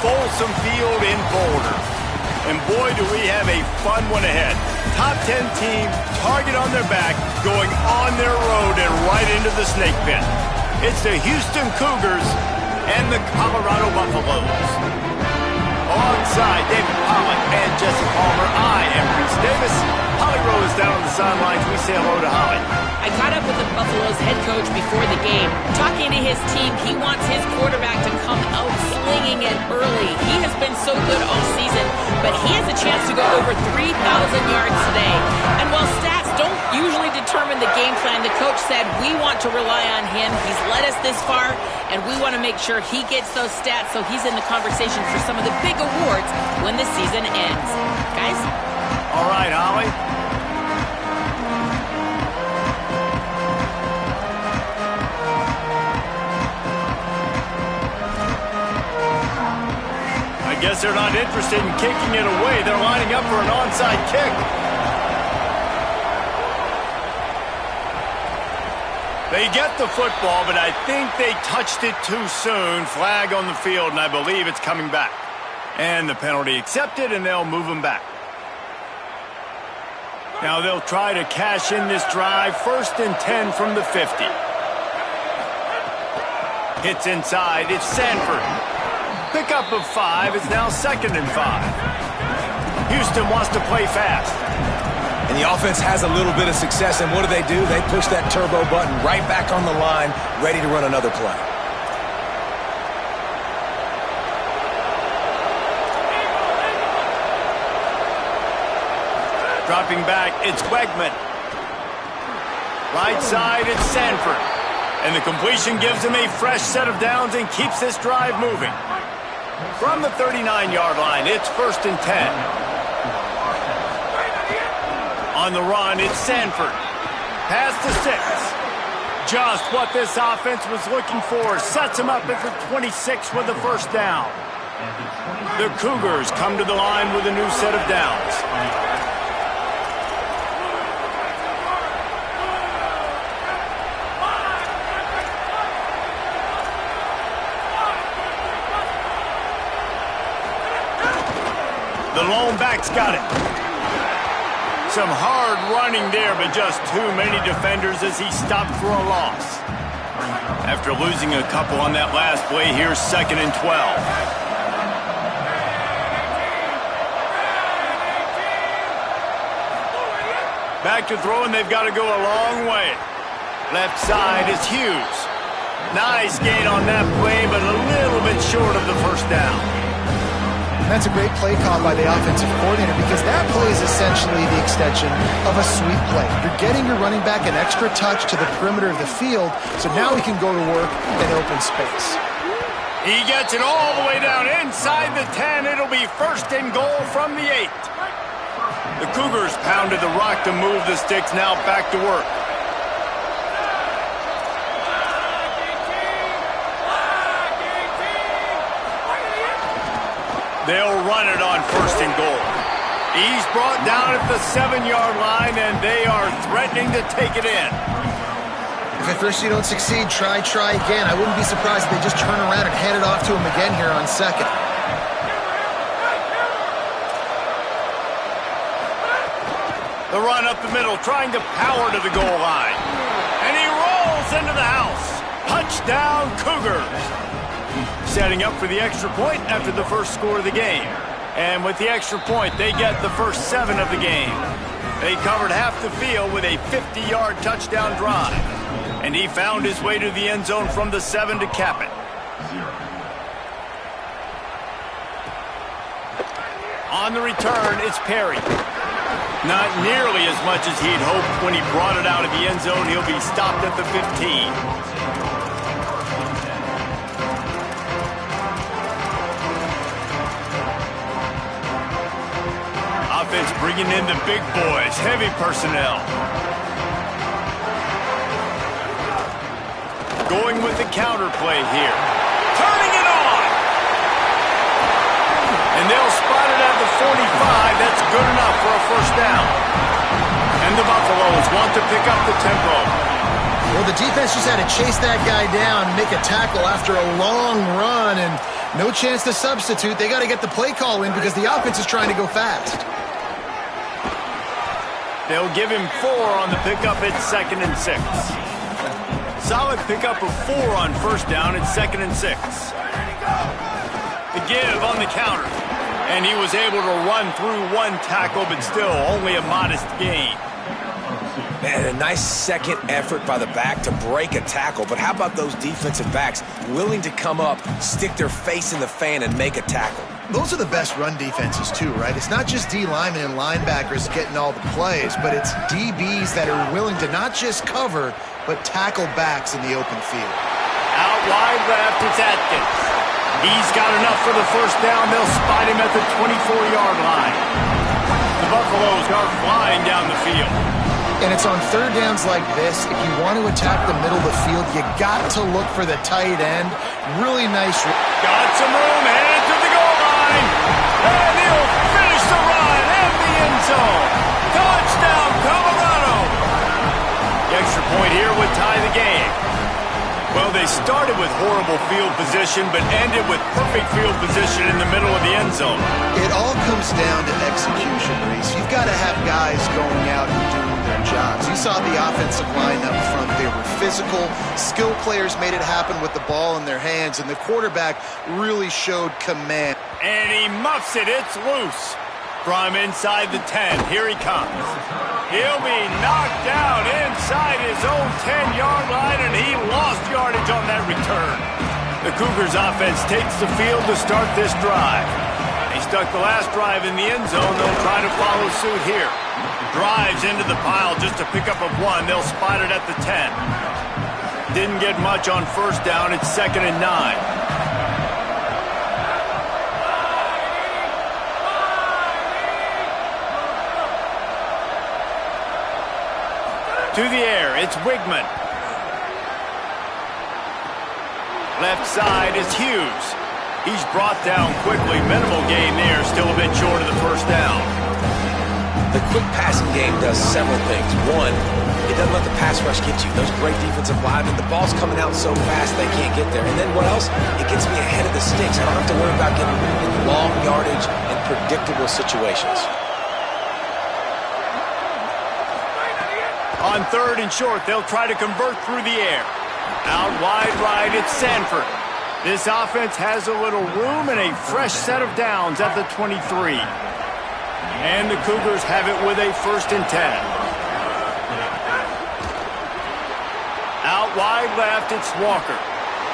Folsom Field in Boulder. And boy, do we have a fun one ahead. Top 10 team, target on their back, going on their road and right into the snake pit. It's the Houston Cougars and the Colorado Buffaloes. Alongside David Pollock and Jesse Palmer, I am Reese Davis. Holly Rose down on the sidelines. We say hello to Holly. I caught up with the Buffalo's head coach before the game. Talking to his team, he wants his quarterback to come out slinging it early. He has been so good all season, but he has a chance to go over 3,000 yards today. And while stats don't usually determine the game plan, the coach said we want to rely on him. He's led us this far, and we want to make sure he gets those stats so he's in the conversation for some of the big awards when the season ends. Guys? All right, Holly. I guess they're not interested in kicking it away. They're lining up for an onside kick. They get the football, but I think they touched it too soon. Flag on the field, and I believe it's coming back. And the penalty accepted, and they'll move them back. Now they'll try to cash in this drive. 1st and 10 from the 50. Hits inside. It's Sanford. Pickup of 5 is now 2nd and 5. Houston wants to play fast. And the offense has a little bit of success, and what do? They push that turbo button right back on the line, ready to run another play. Dropping back, it's Wegman. Right side, it's Sanford. And the completion gives him a fresh set of downs and keeps this drive moving. From the 39-yard line, it's 1st and 10. On the run, it's Sanford. Pass to 6. Just what this offense was looking for. Sets him up at the 26 with the 1st down. The Cougars come to the line with a new set of downs. The lone back's got it. Some hard running there, but just too many defenders as he stopped for a loss. After losing a couple on that last play, here's 2nd and 12. Back to throw, and they've got to go a long way. Left side is Hughes. Nice gain on that play, but a little bit short of the 1st down. That's a great play call by the offensive coordinator because that play is essentially the extension of a sweep play. You're getting your running back an extra touch to the perimeter of the field, so now he can go to work in open space. He gets it all the way down inside the 10. It'll be 1st and goal from the 8. The Cougars pounded the rock to move the sticks, now back to work. They'll run it on 1st and goal. He's brought down at the 7-yard line, and they are threatening to take it in. If at first you don't succeed, try again. I wouldn't be surprised if they just turn around and hand it off to him again here on 2nd. The run up the middle, trying to power to the goal line. And he rolls into the house. Touchdown, Cougars. Setting up for the extra point after the 1st score of the game. And with the extra point, they get the first 7 of the game. They covered half the field with a 50-yard touchdown drive. And he found his way to the end zone from the 7 to cap it. On the return, it's Perry. Not nearly as much as he'd hoped when he brought it out of the end zone. He'll be stopped at the 15. Offense bringing in the big boys, heavy personnel. Going with the counter play here. Turning it on! And they'll spot it at the 45. That's good enough for a 1st down. And the Buffaloes want to pick up the tempo. Well, the defense just had to chase that guy down, make a tackle after a long run, and no chance to substitute. They got to get the play call in because the offense is trying to go fast. They'll give him 4 on the pickup at 2nd and 6. Solid pickup of 4 on first down at 2nd and 6. The give on the counter. And he was able to run through 1 tackle, but still only a modest gain. Man, a nice second effort by the back to break a tackle. But how about those defensive backs willing to come up, stick their face in the fan, and make a tackle? Those are the best run defenses too, right? It's not just D linemen and linebackers getting all the plays, but it's DBs that are willing to not just cover, but tackle backs in the open field. Out wide left, it's Atkins. He's got enough for the first down. They'll spot him at the 24-yard line. The Buffaloes are flying down the field. And it's on third downs like this, if you want to attack the middle of the field, you got to look for the tight end. Really nice. Got some room, headed to the goal line. And he'll finish the run in the end zone. Touchdown, Colorado. The extra point here would tie the game. Well, they started with horrible field position, but ended with perfect field position in the middle of the end zone. It all comes down to execution, Reese. You've got to have guys going out and doing their jobs. You saw the offensive line up front. They were physical. Skill players made it happen with the ball in their hands, and the quarterback really showed command. And he muffs it. It's loose. From inside the 10, here he comes. He'll be knocked down inside his own 10-yard line, and he lost yardage on that return. The Cougars offense takes the field to start this drive. They stuck the last drive in the end zone. They'll try to follow suit here. Drives into the pile just to pick up a 1. They'll spot it at the 10. Didn't get much on first down. It's 2nd and 9. To the air, it's Wigman. Left side is Hughes. He's brought down quickly. Minimal gain there, still a bit short of the first down. The quick passing game does several things. One, it doesn't let the pass rush get you. Those great defensive linemen, the ball's coming out so fast they can't get there. And then what else? It gets me ahead of the sticks. I don't have to worry about getting in long yardage and predictable situations. On 3rd and short, they'll try to convert through the air. Out wide right, it's Sanford. This offense has a little room and a fresh set of downs at the 23. And the Cougars have it with a 1st and 10. Out wide left, it's Walker.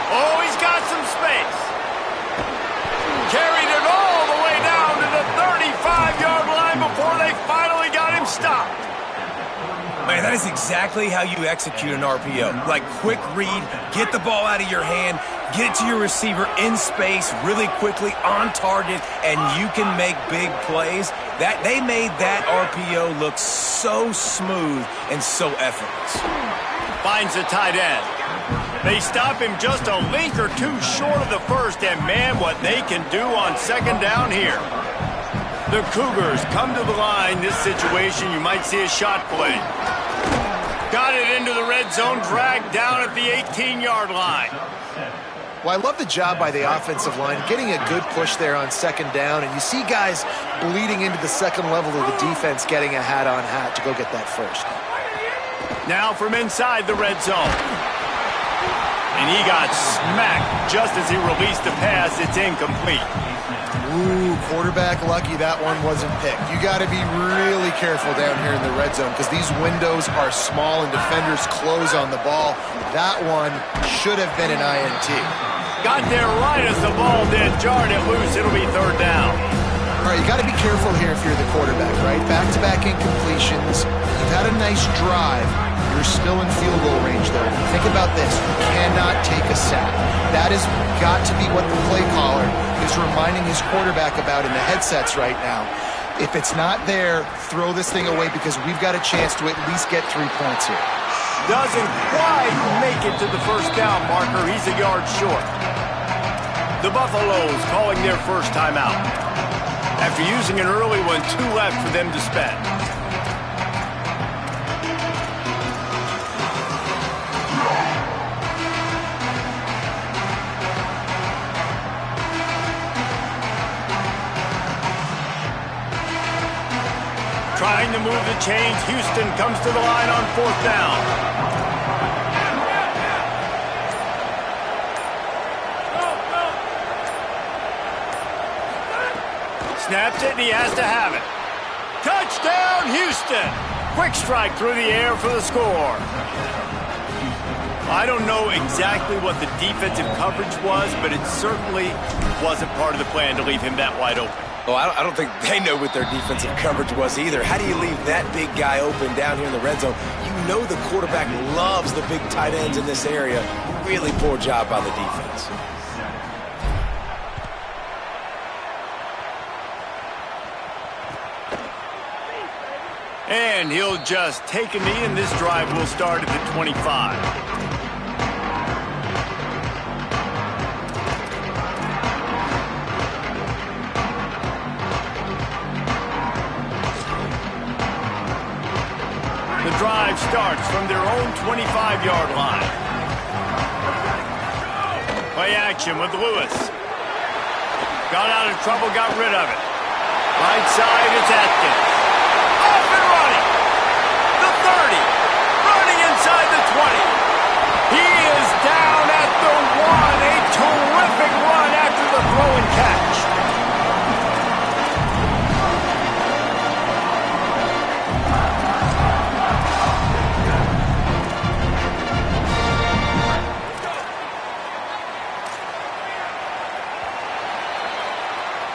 Oh, he's got some space. Carried it all the way down to the 35-yard line before they finally got him stopped. Man, that is exactly how you execute an RPO. Like, quick read, get the ball out of your hand, get it to your receiver in space really quickly, on target, and you can make big plays. That they made that RPO look so smooth and so effortless. Finds the tight end. They stop him just a link or two short of the first, and man, what they can do on 2nd down here. The Cougars come to the line. This situation, you might see a shot play. Got it into the red zone, dragged down at the 18-yard line. Well, I love the job by the offensive line, getting a good push there on 2nd down, and you see guys bleeding into the second level of the defense, getting a hat-on-hat to go get that first. Now from inside the red zone. And he got smacked just as he released the pass. It's incomplete. Ooh, quarterback lucky that one wasn't picked. You got to be really careful down here in the red zone because these windows are small and defenders close on the ball. That one should have been an INT. Got there right as the ball did. Jarred it loose. It'll be 3rd down. All right, you got to be careful here if you're the quarterback, right? Back-to-back incompletions. You've had a nice drive. You're still in field goal range, though. Think about this. You cannot take a sack. That has got to be what the play caller is reminding his quarterback about in the headsets right now. If it's not there, throw this thing away because we've got a chance to at least get 3 points here. Doesn't quite make it to the first down marker. He's a yard short. The Buffaloes calling their first timeout. After using an early one, 2 left for them to spend. trying to move the chains. Houston comes to the line on 4th down. Snaps it, and he has to have it. Touchdown, Houston! Quick strike through the air for the score. I don't know exactly what the defensive coverage was, but it certainly wasn't part of the plan to leave him that wide open. Well, I don't think they know what their defensive coverage was either. How do you leave that big guy open down here in the red zone? You know the quarterback loves the big tight ends in this area. Really poor job by the defense. And he'll just take a knee, and this drive will start at the 25. The drive starts from their own 25-yard line. Play action with Lewis. Got out of trouble, got rid of it. Right side, it's Atkins. Off and running. The 30. Running inside the 20. He is down at the 1. A terrific run after the throw and catch.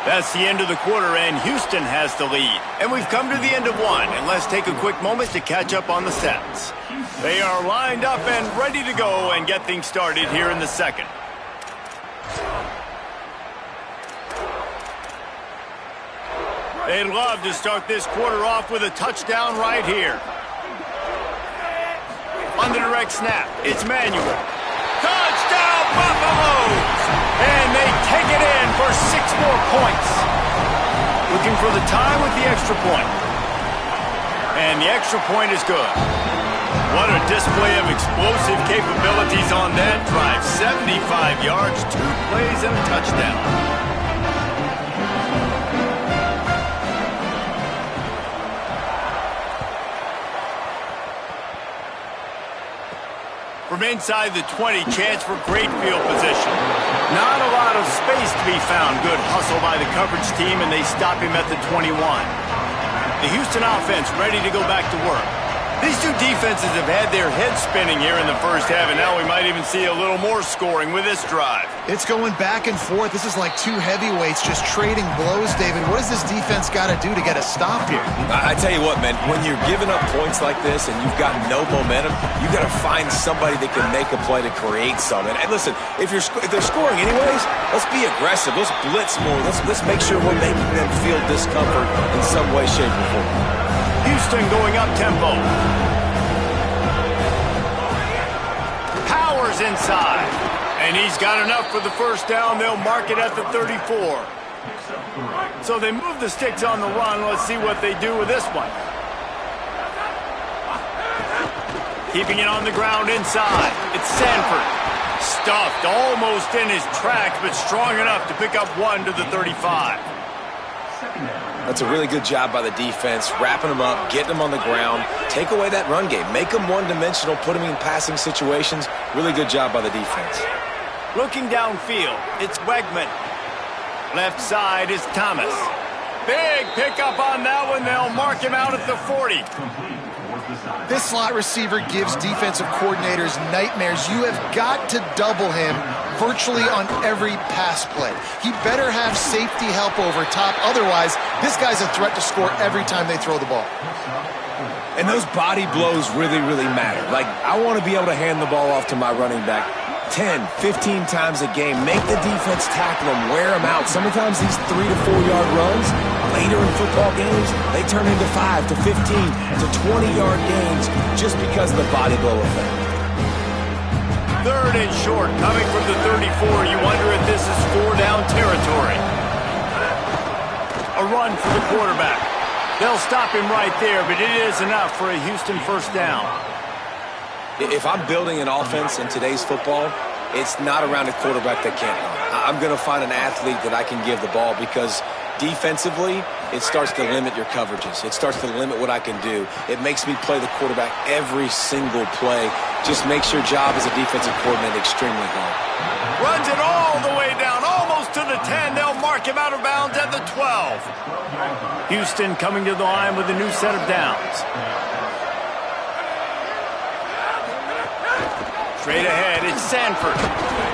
That's the end of the quarter, and Houston has the lead. And we've come to the end of one, and let's take a quick moment to catch up on the stats. They are lined up and ready to go and get things started here in the second. They'd love to start this quarter off with a touchdown right here. On the direct snap, it's Manuel. Touchdown, Buffaloes! And they take it in for 6 more points. Looking for the tie with the extra point. And the extra point is good. What a display of explosive capabilities on that drive. 75 yards, 2 plays, and a touchdown. From inside the 20, chance for great field position. Not a lot of space to be found. Good hustle by the coverage team, and they stop him at the 21. The Houston offense ready to go back to work. These two defenses have had their heads spinning here in the first half, and now we might even see a little more scoring with this drive. It's going back and forth. This is like two heavyweights just trading blows, David. What does this defense got to do to get a stop here? I tell you what, man, when you're giving up points like this and you've got no momentum, you got to find somebody that can make a play to create something. And listen, if they're scoring anyways, let's be aggressive. Let's blitz more. Let's make sure we're making them feel discomfort in some way, shape, or form. Houston going up tempo. Powers inside. And he's got enough for the first down. They'll mark it at the 34. So they move the sticks on the run. Let's see what they do with this one. Keeping it on the ground inside. It's Sanford. Stuffed almost in his tracks, but strong enough to pick up 1 to the 35. That's a really good job by the defense, wrapping them up, getting them on the ground, take away that run game, make them one-dimensional, put them in passing situations. Really good job by the defense. Looking downfield, it's Wegman. Left side is Thomas. Big pickup on that one. They'll mark him out at the 40. This slot receiver gives defensive coordinators nightmares. You have got to double him virtually on every pass play. He better have safety help over top. Otherwise, this guy's a threat to score every time they throw the ball. And those body blows really, really matter. Like, I want to be able to hand the ball off to my running back 10, 15 times a game. Make the defense tackle him, wear him out. Sometimes these 3 to 4 yard runs, later in football games, they turn into 5 to 15 to 20-yard gains just because of the body blow effect. 3rd and short, coming from the 34. You wonder if this is 4-down territory. A run for the quarterback. They'll stop him right there, but it is enough for a Houston first down. If I'm building an offense in today's football, it's not around a quarterback that can't run. I'm going to find an athlete that I can give the ball because defensively, it starts to limit your coverages. It starts to limit what I can do. It makes me play the quarterback every single play. Just makes your job as a defensive coordinator extremely hard. Runs it all the way down, almost to the 10. They'll mark him out of bounds at the 12. Houston coming to the line with a new set of downs. Straight ahead, it's Sanford.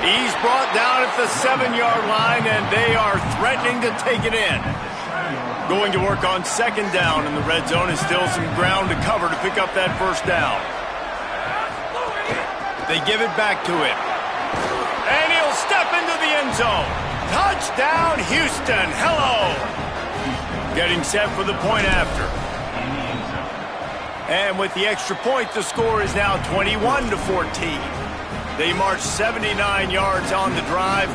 He's brought down at the 7-yard line, and they are threatening to take it in. Going to work on second down, and the red zone is still some ground to cover to pick up that first down. They give it back to him. And he'll step into the end zone. Touchdown, Houston. Hello. Getting set for the point after. And with the extra point, the score is now 21-14. They marched 79 yards on the drive,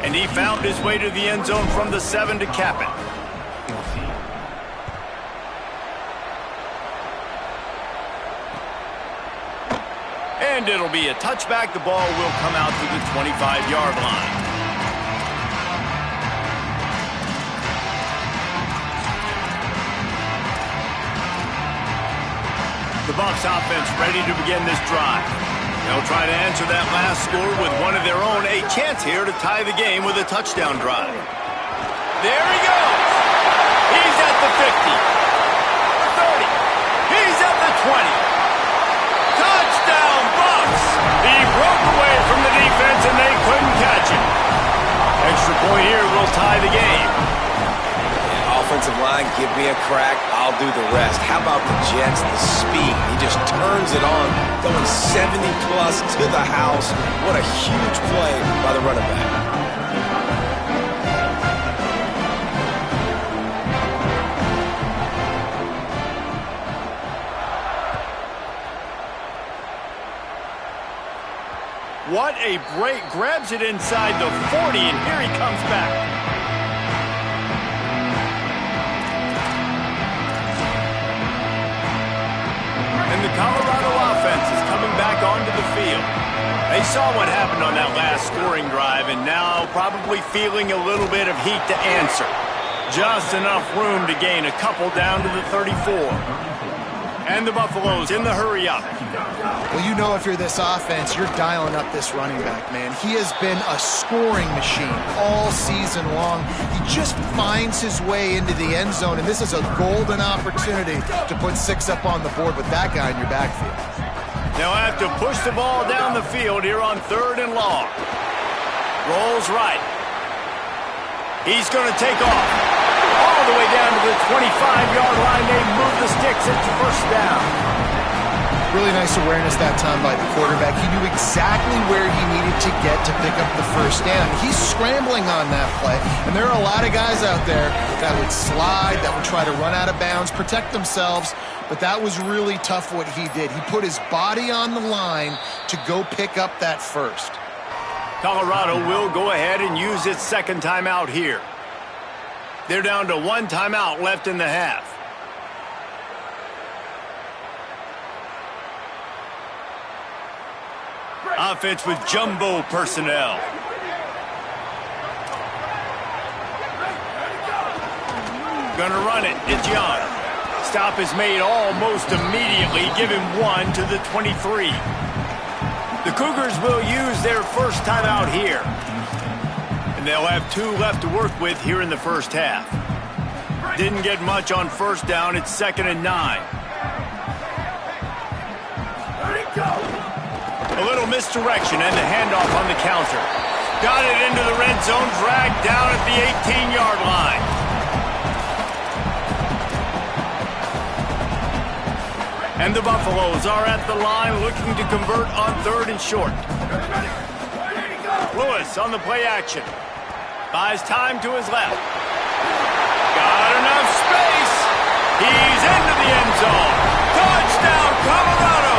and he found his way to the end zone from the 7 to cap it. And it'll be a touchback. The ball will come out to the 25-yard line. The Bucs offense ready to begin this drive. They'll try to answer that last score with one of their own. A chance here to tie the game with a touchdown drive. There he goes. He's at the 50. 30. He's at the 20. Touchdown, Bucs! He broke away from the defense and they couldn't catch him. Extra point here will tie the game. Offensive line, give me a crack, I'll do the rest. How about the Jets, the speed? He just turns it on, going 70-plus to the house. What a huge play by the running back. What a break. Grabs it inside the 40, and here he comes back. And the Colorado offense is coming back onto the field. They saw what happened on that last scoring drive, and now probably feeling a little bit of heat to answer. Just enough room to gain a couple down to the 34. And the Buffaloes in the hurry up. Well, you know if you're this offense, you're dialing up this running back, man. He has been a scoring machine all season long. He just finds his way into the end zone, and this is a golden opportunity to put 6 up on the board with that guy in your backfield. They'll have to push the ball down the field here on 3rd and long. Rolls right. He's going to take off. All the way down to the 25-yard line. They move the sticks into first down. Really nice awareness that time by the quarterback. He knew exactly where he needed to get to pick up the first down. He's scrambling on that play, and there are a lot of guys out there that would slide, that would try to run out of bounds, protect themselves, but that was really tough what he did. He put his body on the line to go pick up that first. Colorado will go ahead and use its second timeout here. They're down to 1 timeout left in the half. Offense with jumbo personnel. Gonna run it. It's Young. Stop is made almost immediately. Give him 1 to the 23. The Cougars will use their first timeout here. And they'll have 2 left to work with here in the first half. Didn't get much on first down. It's 2nd and 9. A little misdirection and the handoff on the counter. Got it into the red zone, dragged down at the 18-yard line. And the Buffaloes are at the line looking to convert on 3rd and short. Lewis on the play action. Buys time to his left. Got enough space. He's into the end zone. Touchdown, Colorado.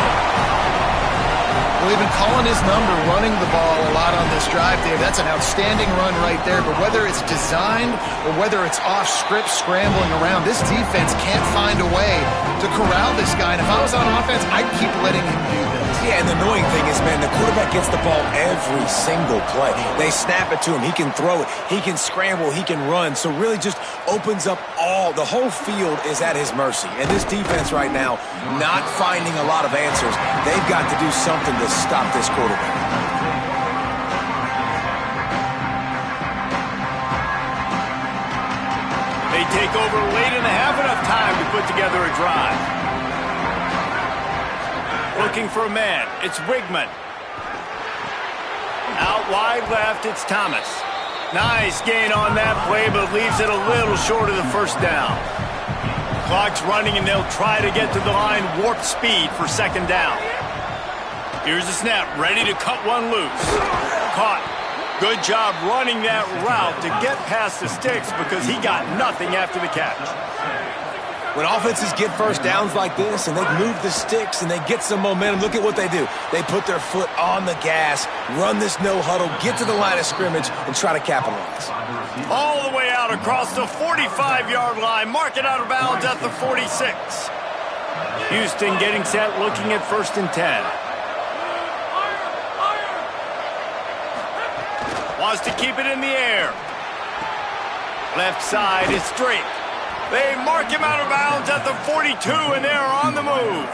Well, they've been calling his number, running the ball a lot on this drive, Dave. That's an outstanding run right there. But whether it's designed or whether it's off script, scrambling around, this defense can't find a way to corral this guy. And if I was on offense, I'd keep letting him do this. Yeah, and the annoying thing is, man, the quarterback gets the ball every single play. They snap it to him. He can throw it. He can scramble. He can run. So really just opens up the whole field is at his mercy. And this defense right now, not finding a lot of answers. They've got to do something to stop this quarterback. They take over late in the half, enough time to put together a drive. Looking for a man, it's Wigman. Out wide left, it's Thomas. Nice gain on that play, but leaves it a little short of the first down. Clock's running, and they'll try to get to the line warp speed for second down. Here's the snap, ready to cut one loose. Caught. Good job running that route to get past the sticks because he got nothing after the catch. When offenses get first downs like this and they move the sticks and they get some momentum, look at what they do. They put their foot on the gas, run this no huddle, get to the line of scrimmage, and try to capitalize. All the way out across the 45-yard line. Mark it out of bounds at the 46. Houston getting set, looking at 1st and 10. Wants to keep it in the air. Left side is Drake. They mark him out of bounds at the 42, and they are on the move.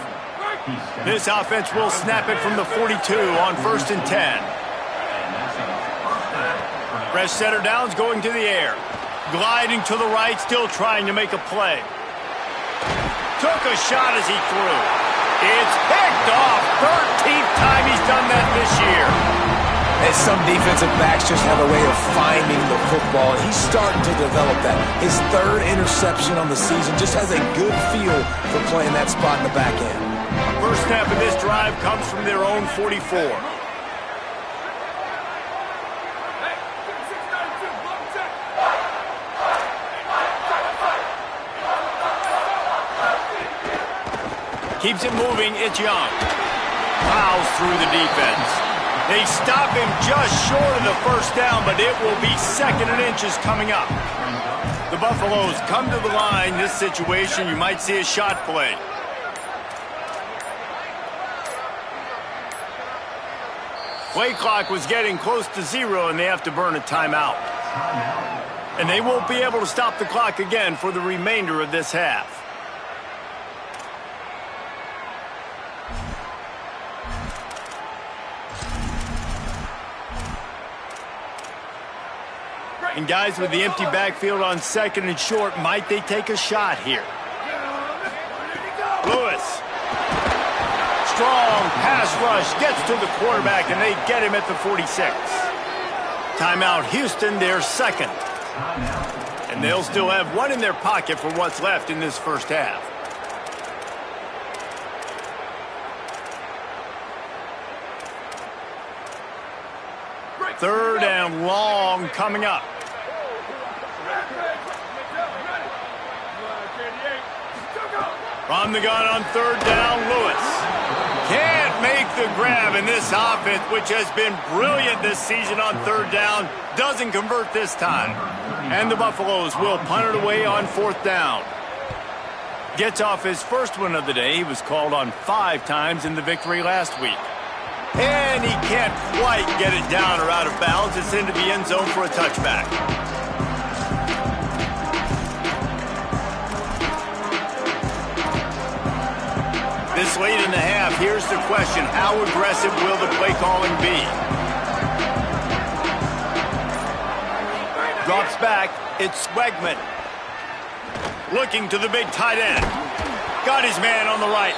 This offense will snap it from the 42 on 1st and 10. Fresh center downs going to the air. Gliding to the right, still trying to make a play. Took a shot as he threw. It's picked off. 13th time he's done that this year. And some defensive backs just have a way of finding the football, and he's starting to develop that. His 3rd interception on the season, just has a good feel for playing that spot in the back end. First snap of this drive comes from their own 44. Keeps it moving, it's Young. Plows through the defense. They stop him just short of the first down, but it will be 2nd and inches coming up. The Buffaloes come to the line. This situation, you might see a shot play. Play clock was getting close to 0, and they have to burn a timeout. And they won't be able to stop the clock again for the remainder of this half. And guys, with the empty backfield on 2nd and short, might they take a shot here? Lewis. Strong pass rush, gets to the quarterback, and they get him at the 46. Timeout Houston, their 2nd. And they'll still have one in their pocket for what's left in this first half. Third and long coming up. From the gun on 3rd down, Lewis. Can't make the grab, and this offense, which has been brilliant this season on 3rd down, doesn't convert this time. And the Buffaloes will punt it away on 4th down. Gets off his first one of the day. He was called on 5 times in the victory last week. And he can't quite get it down or out of bounds. It's into the end zone for a touchback. This late in the half, here's the question. How aggressive will the play calling be? Drops back. It's Wegman. Looking to the big tight end. Got his man on the right.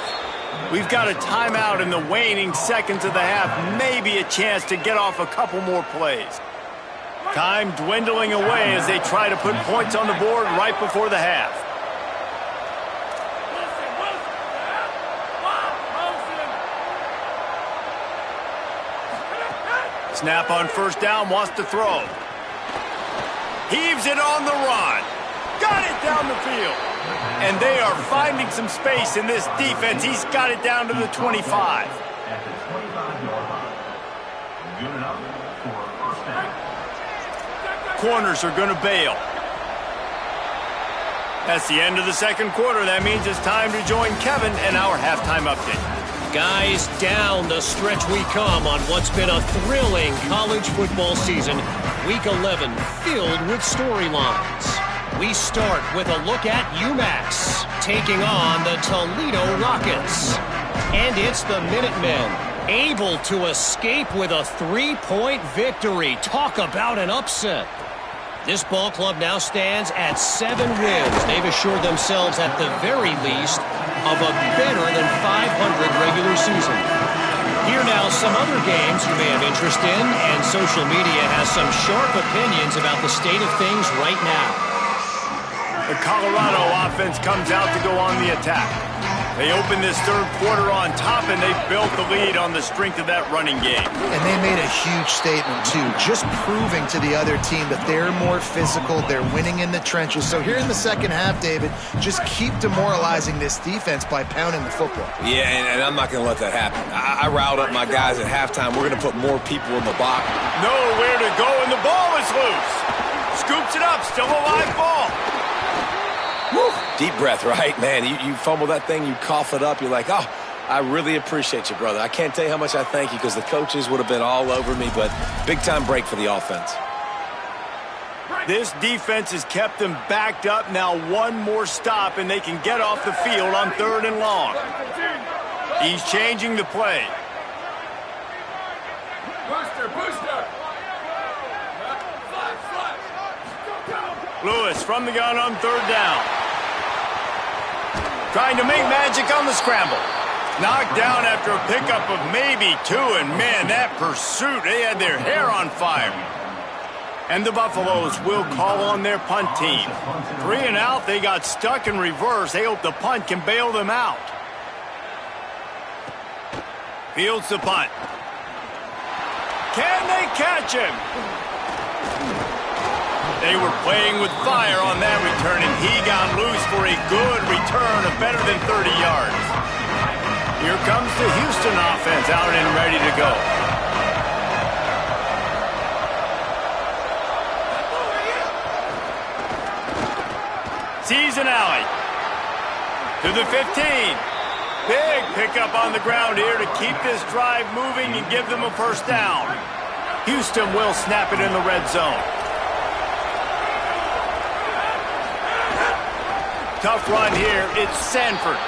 We've got a timeout in the waning seconds of the half. Maybe a chance to get off a couple more plays. Time dwindling away as they try to put points on the board right before the half. Snap on 1st down, wants to throw. Heaves it on the run. Got it down the field. And they are finding some space in this defense. He's got it down to the 25. Corners are going to bail. That's the end of the second quarter. That means it's time to join Kevin in our halftime update. Guys, down the stretch we come on what's been a thrilling college football season. Week 11 filled with storylines. We start with a look at UMass taking on the Toledo Rockets. And it's the Minutemen able to escape with a 3-point victory. Talk about an upset. This ball club now stands at 7 wins. They've assured themselves at the very least of a better than 500 regular season. Here now some other games you may have interest in, and social media has some sharp opinions about the state of things right now. The Colorado offense comes out to go on the attack. They open this third quarter on top, and they built the lead on the strength of that running game. And they made a huge statement, too, just proving to the other team that they're more physical, they're winning in the trenches. So here in the second half, David, just keep demoralizing this defense by pounding the football. Yeah, and I'm not going to let that happen. I riled up my guys at halftime. We're going to put more people in the box. Nowhere to go, and the ball is loose. Scoops it up, still a live ball. Woo. Deep breath, right? Man, you fumble that thing, you cough it up, you're like, oh, I really appreciate you, brother. I can't tell you how much I thank you because the coaches would have been all over me, but big-time break for the offense. This defense has kept them backed up. Now one more stop, and they can get off the field on 3rd and long. He's changing the play. Lewis from the gun on 3rd down. Trying to make magic on the scramble. Knocked down after a pickup of maybe 2, and man, that pursuit, they had their hair on fire. And the Buffaloes will call on their punt team. 3 and out, they got stuck in reverse. They hope the punt can bail them out. Fields the punt. Can they catch him? They were playing with fire on that return, and he got loose for a good return of better than 30 yards. Here comes the Houston offense out and ready to go. Sees an alley. To the 15. Big pickup on the ground here to keep this drive moving and give them a first down. Houston will snap it in the red zone. Tough run here. It's Sanford.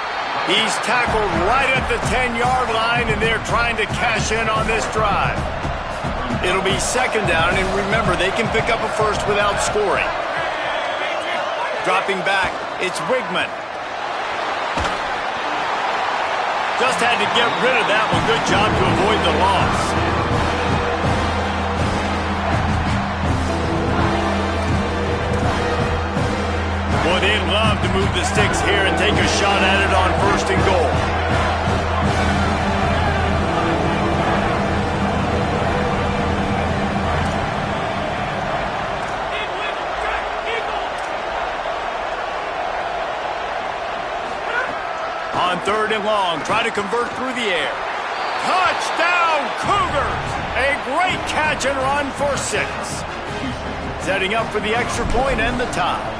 He's tackled right at the 10-yard line, and they're trying to cash in on this drive. It'll be 2nd down, and remember, they can pick up a first without scoring. Dropping back, it's Wigman. Just had to get rid of that one. Good job to avoid the loss. Boy, they'd love to move the sticks here and take a shot at it on 1st and goal. On 3rd and long, try to convert through the air. Touchdown, Cougars! A great catch and run for 6. Setting up for the extra point and the tie.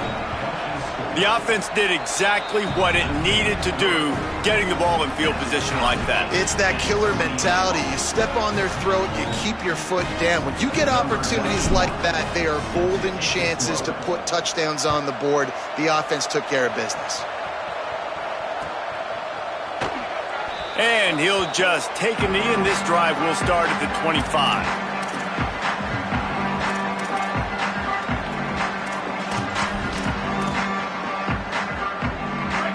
The offense did exactly what it needed to do, getting the ball in field position like that. It's that killer mentality. You step on their throat, you keep your foot down. When you get opportunities like that, they are golden chances to put touchdowns on the board. The offense took care of business. And he'll just take a knee, and this drive will start at the 25.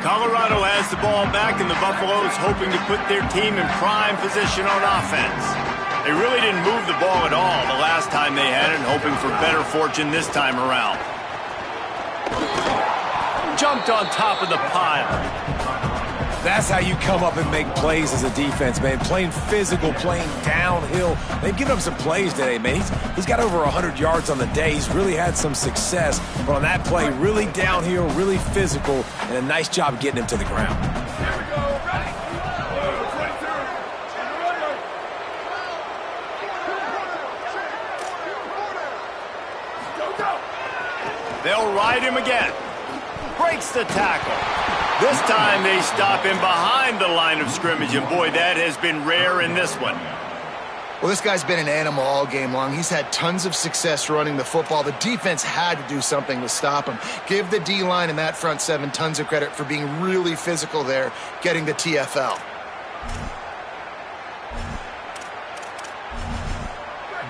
Colorado has the ball back, and the Buffaloes hoping to put their team in prime position on offense. They really didn't move the ball at all the last time they had it, hoping for better fortune this time around. Jumped on top of the pile. That's how you come up and make plays as a defense, man. Playing physical, playing downhill. They've given up some plays today, man. He's got over 100 yards on the day. He's really had some success. But on that play, really downhill, really physical, and a nice job getting him to the ground. Here we go. Ready? They'll ride him again. Breaks the tackle. This time they stop him behind the line of scrimmage, and boy, that has been rare in this one. Well, this guy's been an animal all game long. He's had tons of success running the football. The defense had to do something to stop him. Give the D-line and that front seven tons of credit for being really physical there, getting the TFL.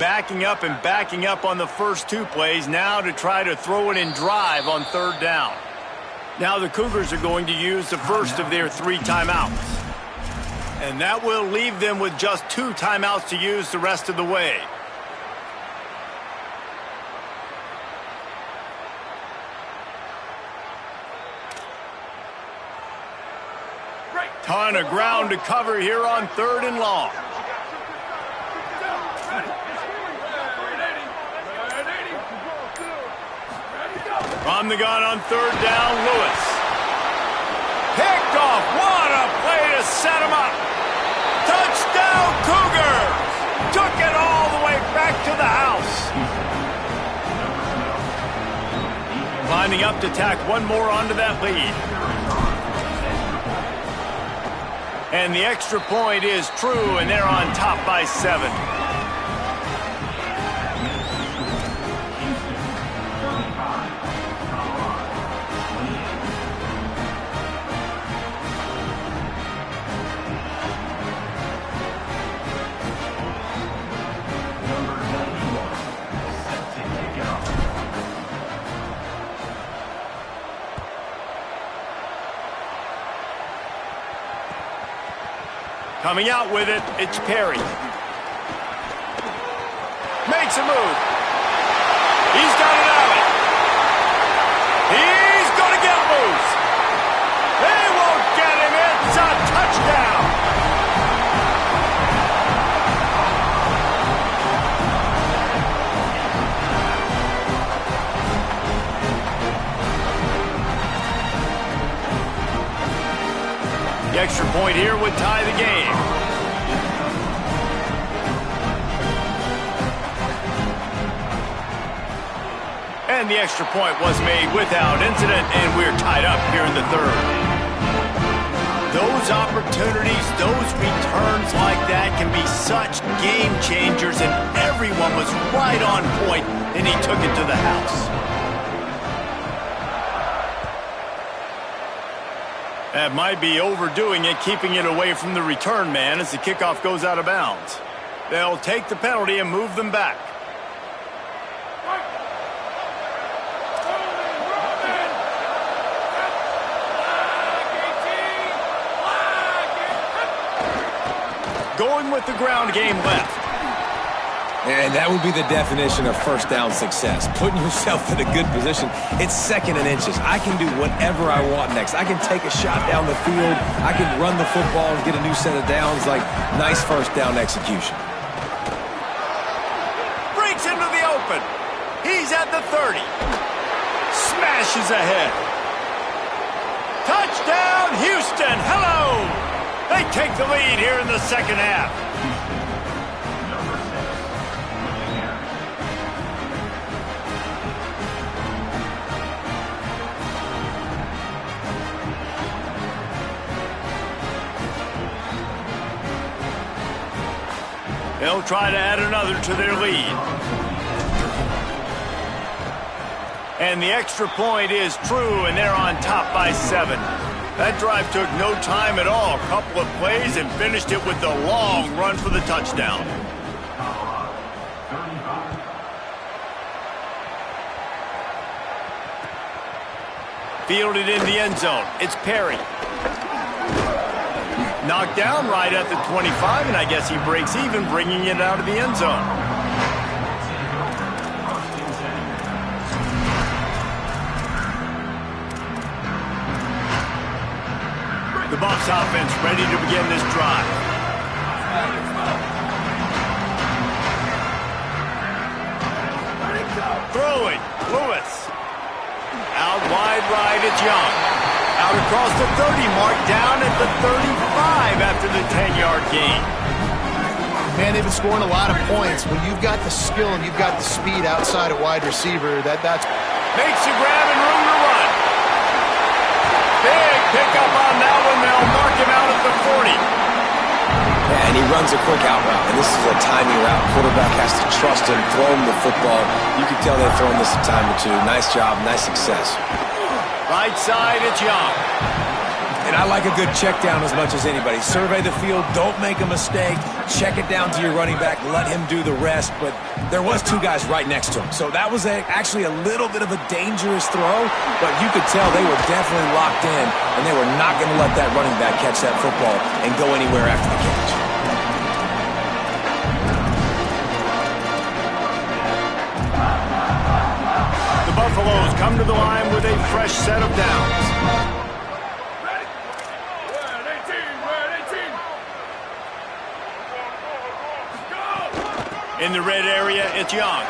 Backing up and backing up on the first two plays now to try to throw it in drive on third down. Now the Cougars are going to use the first of their 3 timeouts. And that will leave them with just 2 timeouts to use the rest of the way. Ton of ground to cover here on 3rd and long. From the gun on 3rd down, Lewis. Picked off. What a play to set him up. Touchdown, Cougars! Took it all the way back to the house. Lining up to tack one more onto that lead. And the extra point is true, and they're on top by 7. Coming out with it, it's Perry. Makes a move. He's got it out. He's going to get loose. They won't get him. It's a touchdown. The extra point here would tie the game. And the extra point was made without incident, and we're tied up here in the 3rd. Those opportunities, those returns like that can be such game changers, and everyone was right on point, and he took it to the house. That might be overdoing it, keeping it away from the return man as the kickoff goes out of bounds. They'll take the penalty and move them back. Going with the ground game left. And that would be the definition of first down success. Putting yourself in a good position. It's 2nd and inches. I can do whatever I want next. I can take a shot down the field. I can run the football and get a new set of downs. Like, nice first down execution. Breaks into the open. He's at the 30. Smashes ahead. Touchdown, Houston. Hello. They take the lead here in the 2nd half. They'll try to add another to their lead. And the extra point is true, and they're on top by 7. That drive took no time at all. A couple of plays and finished it with the long run for the touchdown. Fielded in the end zone. It's Perry. Knocked down right at the 25, and I guess he breaks even, bringing it out of the end zone. The Bucs offense ready to begin this drive. Throwing, Lewis. Out wide right, it's Young. Out across the 30 mark, down at the 35 after the 10-yard gain. Man, they've been scoring a lot of points. When you've got the skill and you've got the speed outside of wide receiver, that's... Makes the grab and room to run. Big pickup on that one. They'll mark him out at the 40. Yeah, and he runs a quick out route, and this is a timing route. Quarterback has to trust him, throw him the football. You can tell they've thrown this a time or two. Nice job, nice success. Right side, it's Young. And I like a good check down as much as anybody. Survey the field, don't make a mistake. Check it down to your running back, let him do the rest. But there was two guys right next to him. So that was actually a little bit of a dangerous throw, but you could tell they were definitely locked in, and they were not going to let that running back catch that football and go anywhere after the catch. The Buffaloes come to the line with a fresh set of downs. In the red area, it's Young.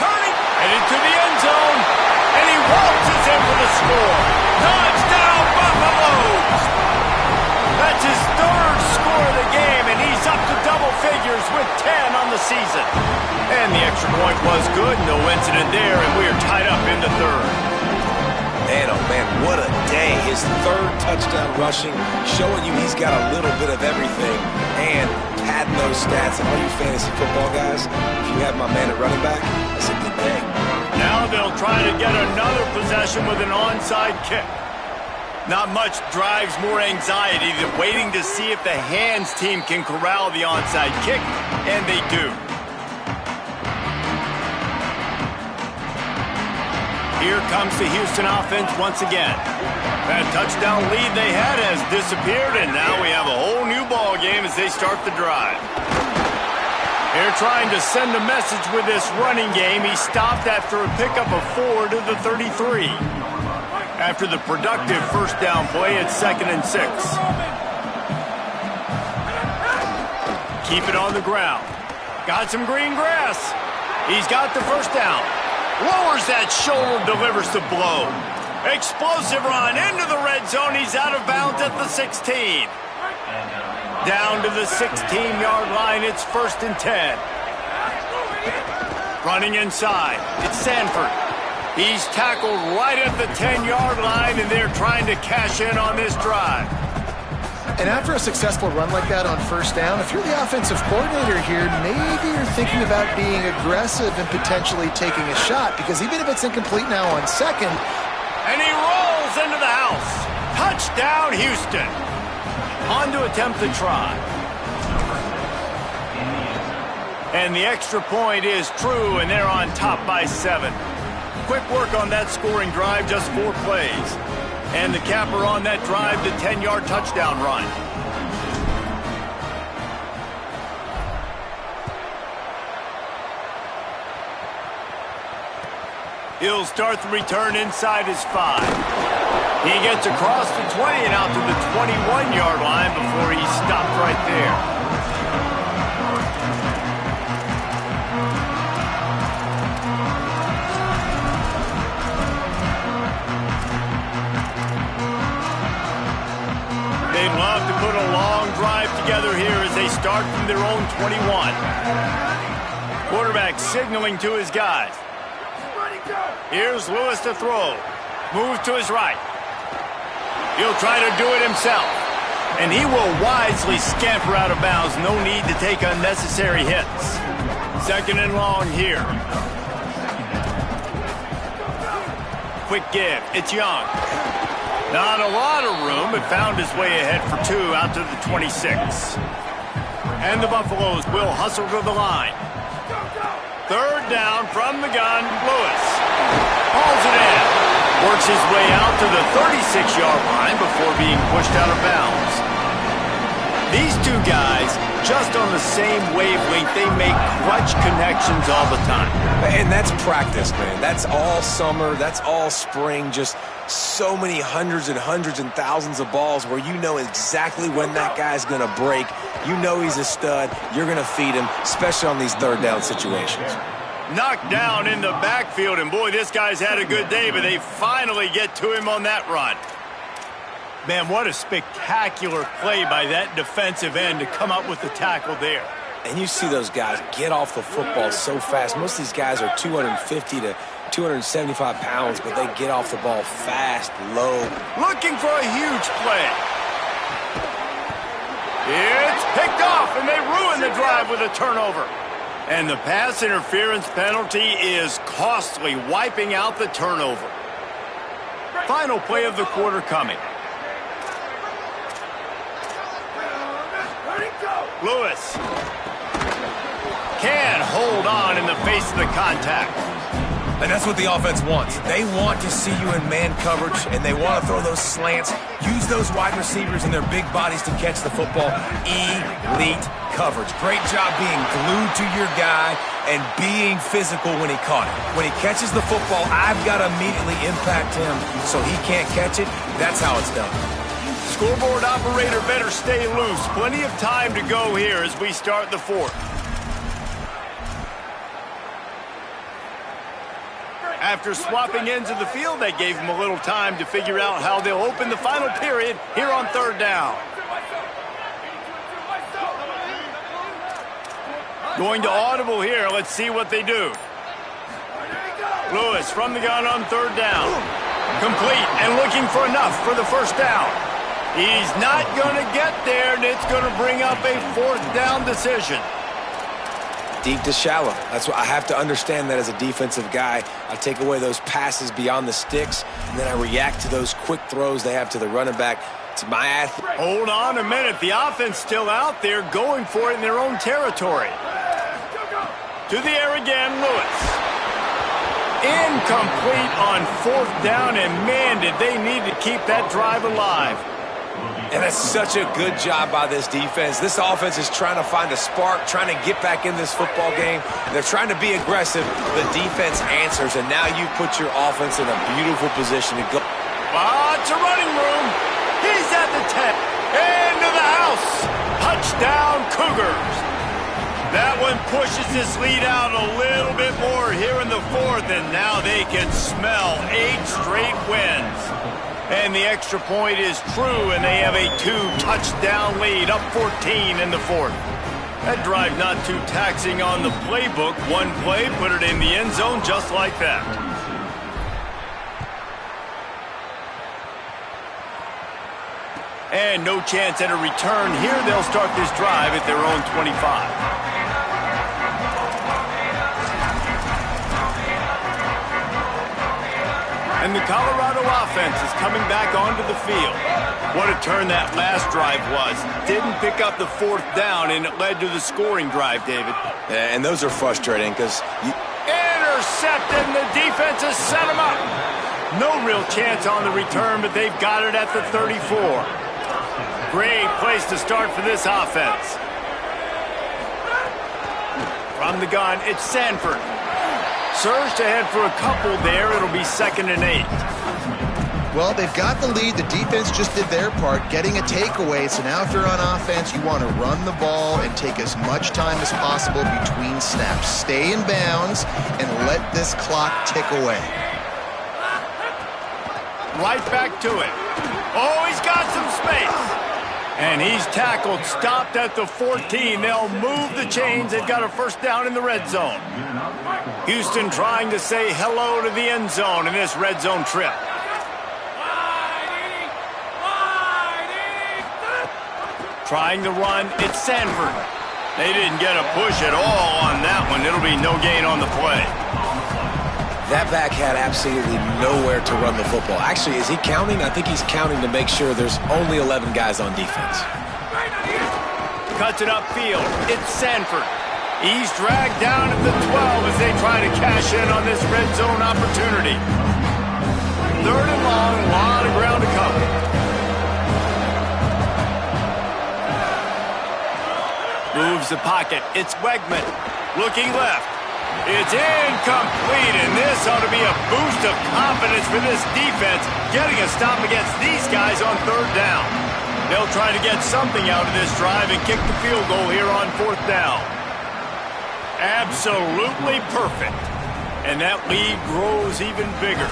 Turning, headed to the end zone, and he waltzes in for the score. Touchdown, Buffaloes! That's his third score of the game, and he's up to double figures with 10 on the season. And the extra point was good, no incident there, and we are tied up in the third. Man, oh man, what a day. His third touchdown rushing, showing you he's got a little bit of everything, and padding those stats. And all you fantasy football guys, if you have my man at running back, that's a good day. Now they'll try to get another possession with an onside kick. Not much drives more anxiety than waiting to see if the hands team can corral the onside kick, and they do. Here comes the Houston offense once again. That touchdown lead they had has disappeared, and now we have a whole new ball game as they start the drive. They're trying to send a message with this running game. He stopped after a pickup of 4 to the 33. After the productive first down play, it's 2nd and 6. Keep it on the ground. Got some green grass. He's got the first down. Lowers that shoulder, delivers the blow. Explosive run into the red zone. He's out of bounds at the 16. Down to the 16-yard line. It's 1st and 10. Running inside. It's Sanford. He's tackled right at the 10-yard line, and they're trying to cash in on this drive. And after a successful run like that on first down, if you're the offensive coordinator here, maybe you're thinking about being aggressive and potentially taking a shot, because even if it's incomplete now on second. And he rolls into the house. Touchdown, Houston. On to attempt the try. And the extra point is true, and they're on top by 7. Quick work on that scoring drive, just 4 plays. And the capper on that drive, the 10-yard touchdown run. He'll start the return inside his 5. He gets across the 20 and out to the 21-yard line before he's stopped right there. They'd love to put a long drive together here as they start from their own 21. Quarterback signaling to his guys. Here's Lewis to throw. Move to his right. He'll try to do it himself. And he will wisely scamper out of bounds. No need to take unnecessary hits. 2nd and long here. Quick give. It's Young. Not a lot of room, but found his way ahead for 2 out to the 26. And the Buffaloes will hustle to the line. 3rd down from the gun, Lewis. Hauls it in. Works his way out to the 36-yard line before being pushed out of bounds. These two guys, just on the same wavelength, they make clutch connections all the time. And that's practice, man. That's all summer. That's all spring. Just so many hundreds and thousands of balls where you know exactly when that guy's going to break. You know he's a stud. You're going to feed him, especially on these 3rd down situations. Knocked down in the backfield, and boy, this guy's had a good day, but they finally get to him on that run. Man, what a spectacular play by that defensive end to come up with the tackle there. And you see those guys get off the football so fast. Most of these guys are 250 to 275 pounds, but they get off the ball fast, low. Looking for a huge play. It's picked off, and they ruin the drive with a turnover. And the pass interference penalty is costly, wiping out the turnover. Final play of the quarter coming. Lewis can hold on in the face of the contact. And that's what the offense wants. They want to see you in man coverage, and they want to throw those slants, use those wide receivers and their big bodies to catch the football. Elite coverage. Great job being glued to your guy and being physical when he caught it. When he catches the football, I've got to immediately impact him so he can't catch it. That's how it's done. Scoreboard operator better stay loose. Plenty of time to go here as we start the fourth. After swapping ends of the field, they gave him a little time to figure out how they'll open the final period here on third down. Going to audible here. Let's see what they do. Lewis from the gun on third down. Complete and looking for enough for the first down. He's not going to get there, and it's going to bring up a fourth down decision. Deep to shallow. That's what I have to understand that as a defensive guy. I take away those passes beyond the sticks, and then I react to those quick throws they have to the running back. To my athlete. Hold on a minute. The offense still out there going for it in their own territory. To the air again, Lewis. Incomplete on fourth down, and man, did they need to keep that drive alive. And that's such a good job by this defense. This offense is trying to find a spark, trying to get back in this football game. They're trying to be aggressive. The defense answers, and now you put your offense in a beautiful position to go. Lots of running room. He's at the 10. Into the house. Touchdown, Cougars. That one pushes this lead out a little bit more here in the fourth, and now they can smell 8 straight wins. And the extra point is true, and they have a 2-touchdown lead, up 14 in the fourth. That drive not too taxing on the playbook. One play, put it in the end zone just like that. And no chance at a return here. They'll start this drive at their own 25. And the Colorado offense is coming back onto the field. What a turn that last drive was. Didn't pick up the fourth down, and it led to the scoring drive, David. Yeah, and those are frustrating because intercepted, and the defense has set him up. No real chance on the return, but they've got it at the 34. Great place to start for this offense. From the gun, it's Sanford. Surged ahead for a couple there. It'll be 2nd and 8. Well, they've got the lead. The defense just did their part, getting a takeaway. So now if you're on offense, you want to run the ball and take as much time as possible between snaps. Stay in bounds and let this clock tick away. Right back to it. Oh, he's got some space. And he's tackled, stopped at the 14. They'll move the chains. They've got a first down in the red zone. Houston trying to say hello to the end zone in this red zone trip. Trying to run, it's Sanford. They didn't get a push at all on that one. It'll be no gain on the play. that back had absolutely nowhere to run the football. Actually, is he counting? I think he's counting to make sure there's only 11 guys on defense. Cuts it upfield. It's Sanford. He's dragged down at the 12 as they try to cash in on this red zone opportunity. 3rd and long, a lot of ground to cover. Moves the pocket. It's Wegman. Looking left. It's incomplete, and this ought to be a boost of confidence for this defense, getting a stop against these guys on 3rd down. They'll try to get something out of this drive and kick the field goal here on 4th down. Absolutely perfect. And that lead grows even bigger.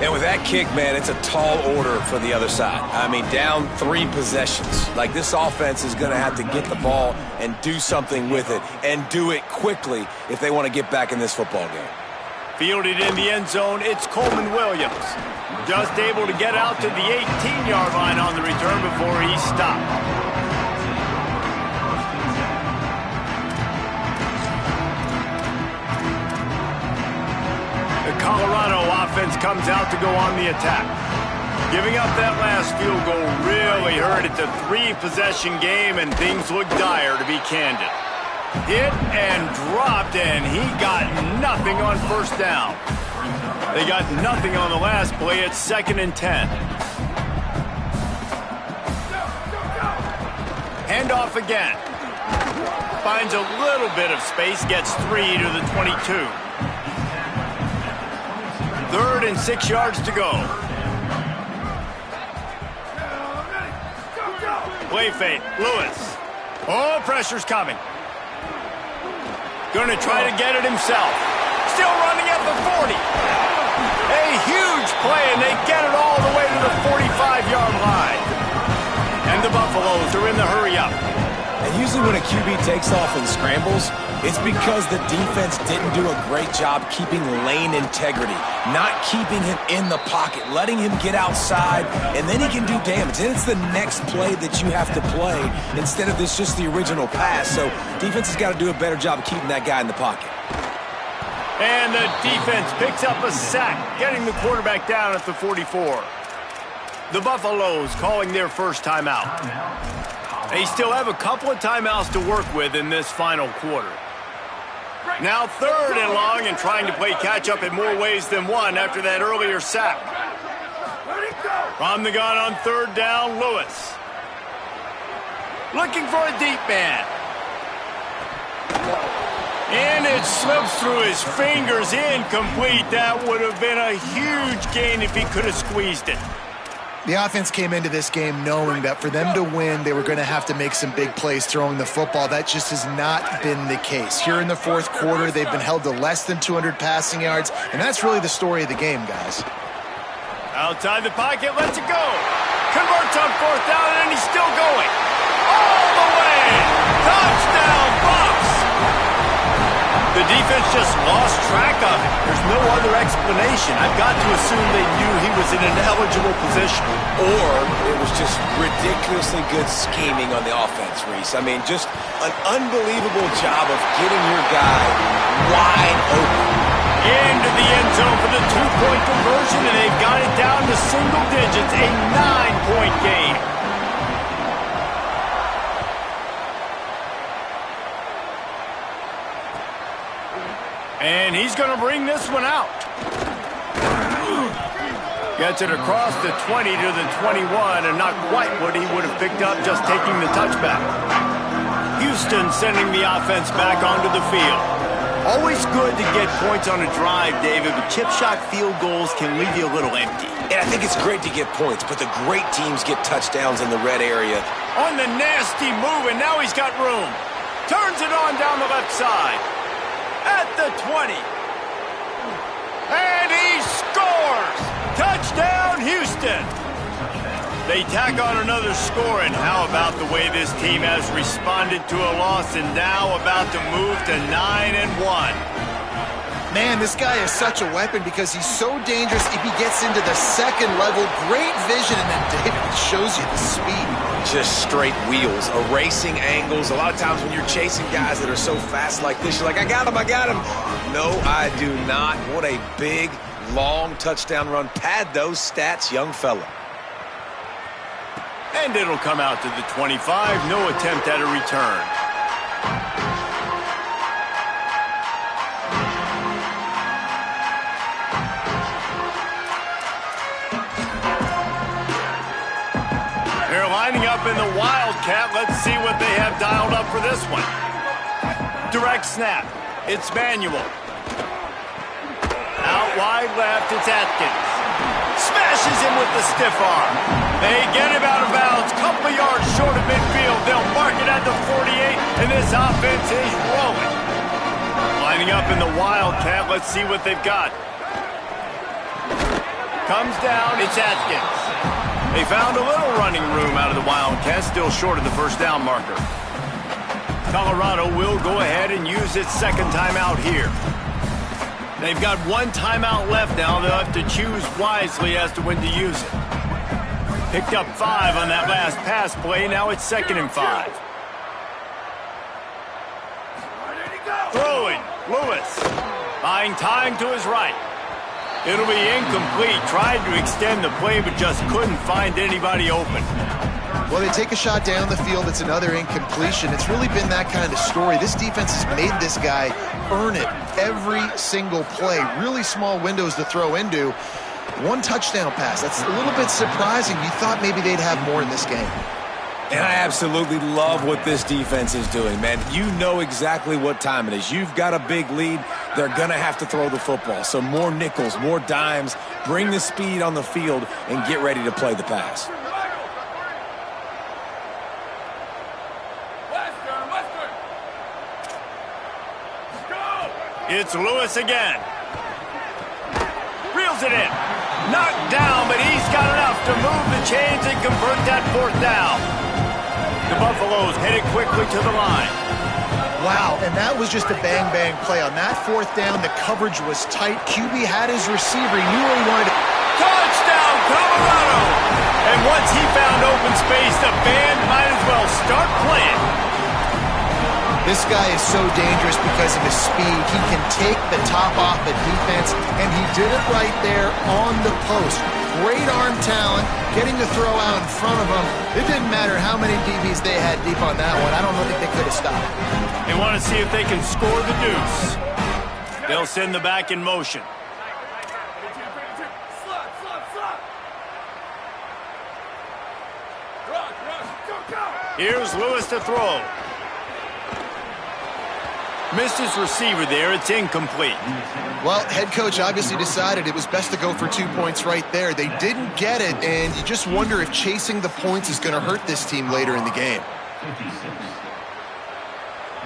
And with that kick, man, it's a tall order for the other side. I mean, down 3 possessions. Like, this offense is going to have to get the ball and do something with it, and do it quickly if they want to get back in this football game. Fielded in the end zone, it's Coleman Williams. Just able to get out to the 18-yard line on the return before he stopped. The Colorado offense comes out to go on the attack. Giving up that last field goal really hurt. It's a 3-possession game, and things look dire, to be candid. Hit and dropped, and he got nothing on first down. They got nothing on the last play. It's 2nd and 10. Handoff again. Finds a little bit of space, gets 3 to the 22. 3rd and 6 yards to go. Play fake, Lewis. Oh, pressure's coming. Going to try to get it himself. Still running at the 40. A huge play, and they get it all the way to the 45-yard line. And the Buffaloes are in the hurry-up. And usually when a QB takes off and scrambles, it's because the defense didn't do a great job keeping lane integrity, not keeping him in the pocket, letting him get outside, and then he can do damage. And it's the next play that you have to play instead of this just the original pass. So defense has got to do a better job of keeping that guy in the pocket. And the defense picks up a sack, getting the quarterback down at the 44. The Buffaloes calling their first timeout. They still have a couple of timeouts to work with in this final quarter. Now 3rd and long and trying to play catch-up in more ways than one after that earlier sack. From the gun on 3rd down, Lewis. Looking for a deep man. And it slips through his fingers, incomplete. That would have been a huge gain if he could have squeezed it. The offense came into this game knowing that for them to win, they were going to have to make some big plays throwing the football. That just has not been the case. Here in the 4th quarter, they've been held to less than 200 passing yards, and that's really the story of the game, guys. Outside the pocket, lets it go. Converts on 4th down, and he's still going. All the way! Touchdown, Bucs! The defense just lost track of it. There's no other explanation. I've got to assume they knew he was in an eligible position. Or it was just ridiculously good scheming on the offense, Reese. I mean, just an unbelievable job of getting your guy wide open. Into the end zone for the 2-point conversion, and they've got it down to single digits, a 9-point game. And he's going to bring this one out. Gets it across the 20 to the 21, and not quite what he would have picked up just taking the touchback. Houston sending the offense back onto the field. Always good to get points on a drive, David, but chip shot field goals can leave you a little empty. And I think it's great to get points, but the great teams get touchdowns in the red area. On the nasty move, and now he's got room. Turns it on down the left side. At the 20. And he scores! Touchdown, Houston! They tack on another score, and how about the way this team has responded to a loss and now about to move to 9-1. Man, this guy is such a weapon because he's so dangerous if he gets into the 2nd level. Great vision, and then David shows you the speed. Just straight wheels, erasing angles. A lot of times when you're chasing guys that are so fast like this, you're like, I got him, I got him. No, I do not. What a big, long touchdown run. Pad those stats, young fella. And it'll come out to the 25. No attempt at a return. They're lining up in the Wildcat. Let's see what they have dialed up for this one. Direct snap. It's Manuel. Out wide left, it's Atkins. Smashes him with the stiff arm. They get him out of bounds. Couple of yards short of midfield. They'll mark it at the 48, and this offense is rolling. Lining up in the Wildcat. Let's see what they've got. Comes down, it's Atkins. They found a little running room out of the Wildcats, still short of the first down marker. Colorado will go ahead and use its 2nd timeout here. They've got one timeout left now. They'll have to choose wisely as to when to use it. Picked up 5 on that last pass play. Now it's 2nd and 5. Throwing. Lewis. Buying time to his right. It'll be incomplete. Tried to extend the play, but just couldn't find anybody open. Well, they take a shot down the field. It's another incompletion. It's really been that kind of story. This defense has made this guy earn it every single play. Really small windows to throw into. 1 touchdown pass. That's a little bit surprising. You thought maybe they'd have more in this game. And I absolutely love what this defense is doing, man. You know exactly what time it is. You've got a big lead. They're going to have to throw the football. So more nickels, more dimes, bring the speed on the field, and get ready to play the pass. It's Lewis again. Reels it in. Knocked down, but he's got enough to move the chains and convert that 4th down. The Buffaloes headed quickly to the line. Wow, and that was just a bang-bang play. On that 4th down, the coverage was tight. QB had his receiver. He knew where he wanted to... Touchdown, Colorado! And once he found open space, the band might as well start playing. This guy is so dangerous because of his speed. He can take the top off the defense, and he did it right there on the post. Great arm talent, getting the throw out in front of him. It didn't matter how many DBs they had deep on that one. I don't think they could have stopped it. They want to see if they can score the deuce. They'll send the back in motion. Here's Lewis to throw. Missed his receiver there. It's incomplete. Well, head coach obviously decided it was best to go for 2 points right there. They didn't get it, and you just wonder if chasing the points is going to hurt this team later in the game. 56.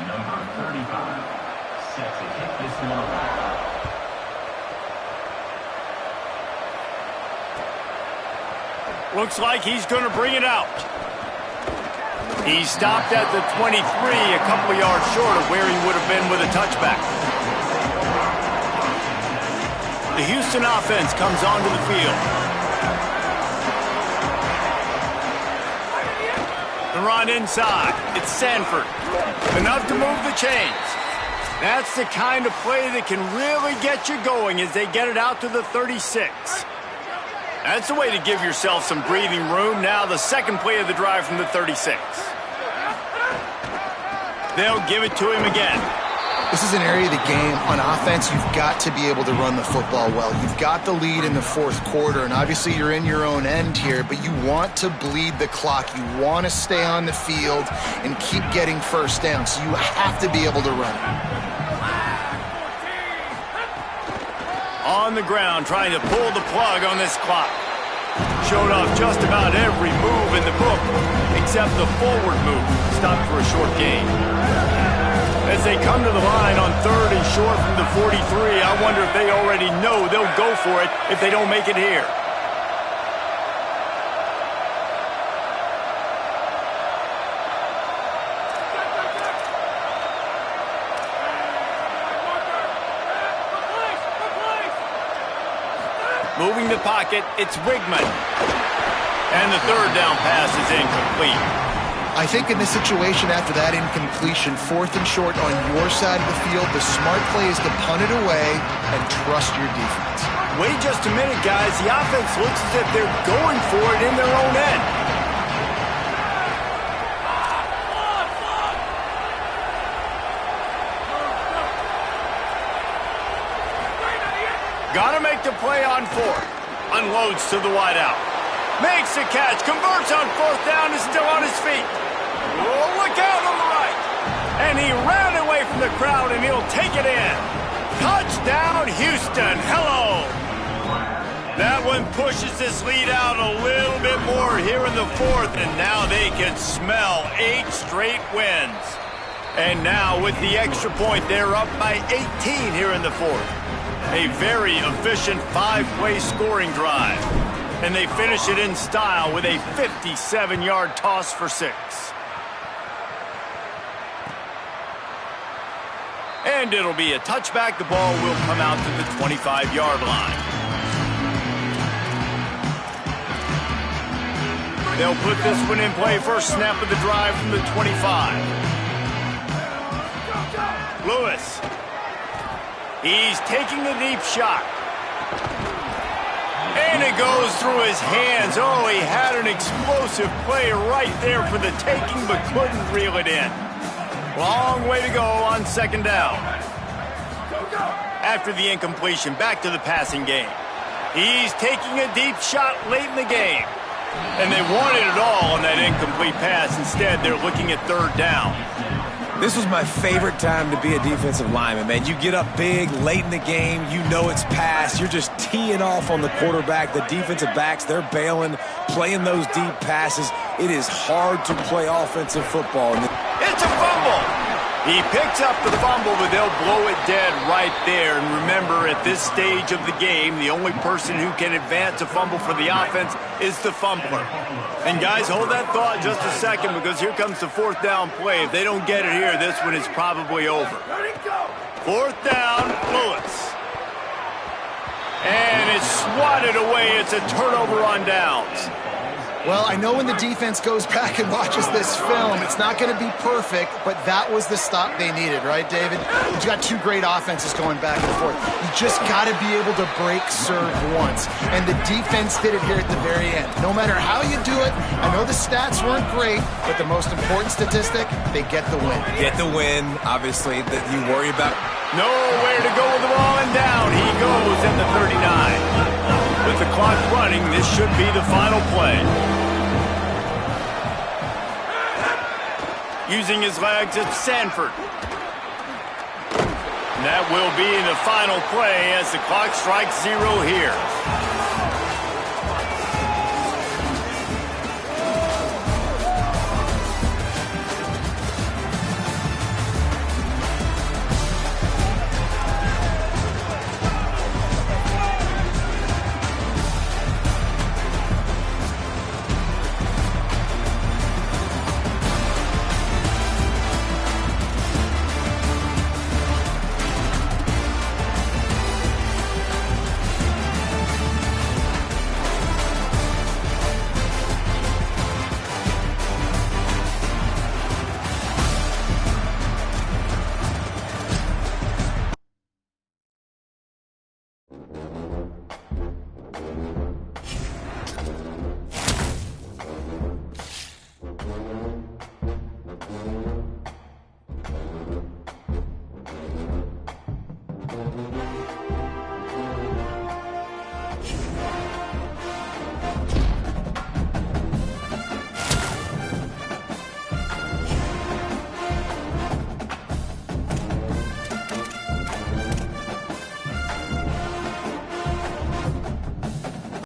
Number 35. Set to kick this one off. Looks like he's going to bring it out. He stopped at the 23, a couple of yards short of where he would have been with a touchback. The Houston offense comes onto the field. The run inside. It's Sanford. Enough to move the chains. That's the kind of play that can really get you going as they get it out to the 36. That's the way to give yourself some breathing room. Now the second play of the drive from the 36. They'll give it to him again. This is an area of the game. On offense, you've got to be able to run the football well. You've got the lead in the 4th quarter, and obviously you're in your own end here, but you want to bleed the clock. You want to stay on the field and keep getting first down, so you have to be able to run. On the ground, trying to pull the plug on this clock. Showed off just about every move in the book, except the forward move. Stopped for a short gain. As they come to the line on 3rd and short from the 43, I wonder if they already know they'll go for it if they don't make it here. Moving the pocket, it's Wigman. And the 3rd down pass is incomplete. I think in this situation after that incompletion, 4th and short on your side of the field, the smart play is to punt it away and trust your defense. Wait just a minute, guys. The offense looks as if they're going for it in their own end. Gotta make the play on 4th. Unloads to the wideout. Makes the catch. Converts on 4th down. Is still on his feet. Oh, look out on the right. And he ran away from the crowd, and he'll take it in. Touchdown, Houston. Hello. That one pushes this lead out a little bit more here in the 4th, and now they can smell 8 straight wins. And now with the extra point, they're up by 18 here in the 4th. A very efficient 5-play scoring drive. And they finish it in style with a 57-yard toss for 6. And it'll be a touchback. The ball will come out to the 25-yard line. They'll put this one in play. First snap of the drive from the 25. Lewis. He's taking a deep shot. And it goes through his hands. Oh, he had an explosive play right there for the taking, but couldn't reel it in. Long way to go on second down. After the incompletion, back to the passing game. He's taking a deep shot late in the game. And they wanted it all on that incomplete pass. Instead, they're looking at third down. This was my favorite time to be a defensive lineman, man. You get up big, late in the game, you know it's past. You're just teeing off on the quarterback. The defensive backs, they're bailing, playing those deep passes. It is hard to play offensive football. It's a fumble. He picks up the fumble, but they'll blow it dead right there. And remember, at this stage of the game, the only person who can advance a fumble for the offense is the fumbler. And guys, hold that thought just a second, because here comes the fourth down play. If they don't get it here, this one is probably over. Fourth down, Lewis. And it's swatted away. It's a turnover on downs. Well, I know when the defense goes back and watches this film, it's not going to be perfect, but that was the stop they needed, right, David? You've got two great offenses going back and forth. You just got to be able to break serve once, and the defense did it here at the very end. No matter how you do it, I know the stats weren't great, but the most important statistic, they get the win. Get the win, obviously, that you worry about. Nowhere to go with the ball, and down he goes at the 39. With the clock running, this should be the final play. Using his legs, it's Sanford. And that will be the final play as the clock strikes 0 here.